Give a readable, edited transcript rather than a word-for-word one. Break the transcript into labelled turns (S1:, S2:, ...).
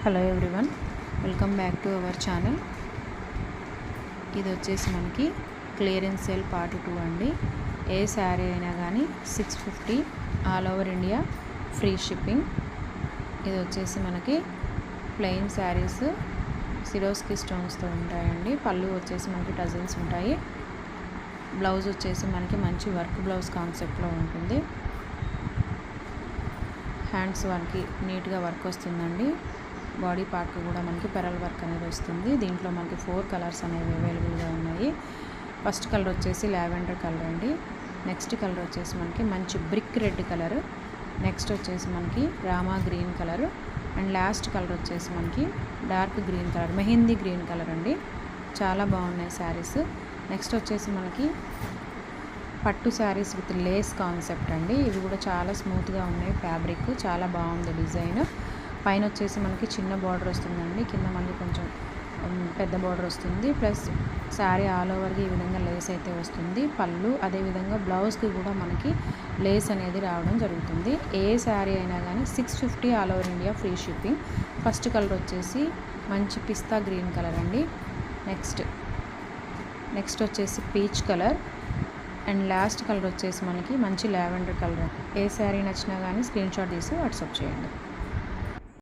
S1: Hello everyone, welcome back to our channel. ఇది వచ్చేసి మనకి క్లియరెన్స్ సేల్ పార్ట్ 2 అండి. ఏ శారీ అయినా కానీ 650 all over India, free shipping. ఇది వచ్చేసి మనకి ప్లెయిన్ శారీస్ సిరోస్కి స్టోన్స్తో ఉంటాయండి. పళ్ళు వచ్చేసి మనకి డజన్స్ ఉంటాయి. బ్లౌజ్ వచ్చేసి మనకి మంచి వర్క్ బ్లౌజ్ కాన్సెప్ట్లో ఉంటుంది. హ్యాండ్స్ వరకు నీట్గా వర్క్ వస్తుందండి. బాడీ పార్ట్కి కూడా మనకి పెరల్ వర్క్ అనేది వస్తుంది. దీంట్లో మనకి 4 కలర్స్ అనేవి అవైలబుల్గా ఉన్నాయి. ఫస్ట్ కలర్ వచ్చేసి లావెండర్ కలర్ అండి. నెక్స్ట్ కలర్ వచ్చేసి మనకి మంచి బ్రిక్ రెడ్ కలర్. నెక్స్ట్ వచ్చేసి మనకి Rama green colour. And last colour వచ్చేసి మనకి dark green colour, mehndi green colour అండి. చాలా బాగున్నాయి శారీస్. నెక్స్ట్ వచ్చేసి మనకి పట్టు శారీస్ విత్ లేస్ కాన్సెప్ట్ అండి. ఇవి కూడా చాలా స్మూత్గా ఉన్నాయి. ఫ్యాబ్రిక్ చాలా బాగుంది. డిజైన్ పైన వచ్చేసి మనకి చిన్న బార్డర్ వస్తుందండి. కింద మనకి కొంచెం పెద్ద బార్డర్ వస్తుంది. ప్లస్ శారీ ఆల్ ఓవర్గా ఈ విధంగా లేస్ అయితే వస్తుంది. పళ్ళు అదేవిధంగా బ్లౌజ్కి కూడా మనకి లేస్ అనేది రావడం జరుగుతుంది. ఏ శారీ అయినా కానీ 650 all over India, free shipping. First colour వచ్చేసి మంచి పిస్తా గ్రీన్ కలర్ అండి. నెక్స్ట్ వచ్చేసి peach colour. And last colour వచ్చేసి మనకి మంచి లావెండర్ కలర్. ఏ శారీ నచ్చినా కానీ స్క్రీన్ షాట్ తీసి వాట్సాప్ చేయండి.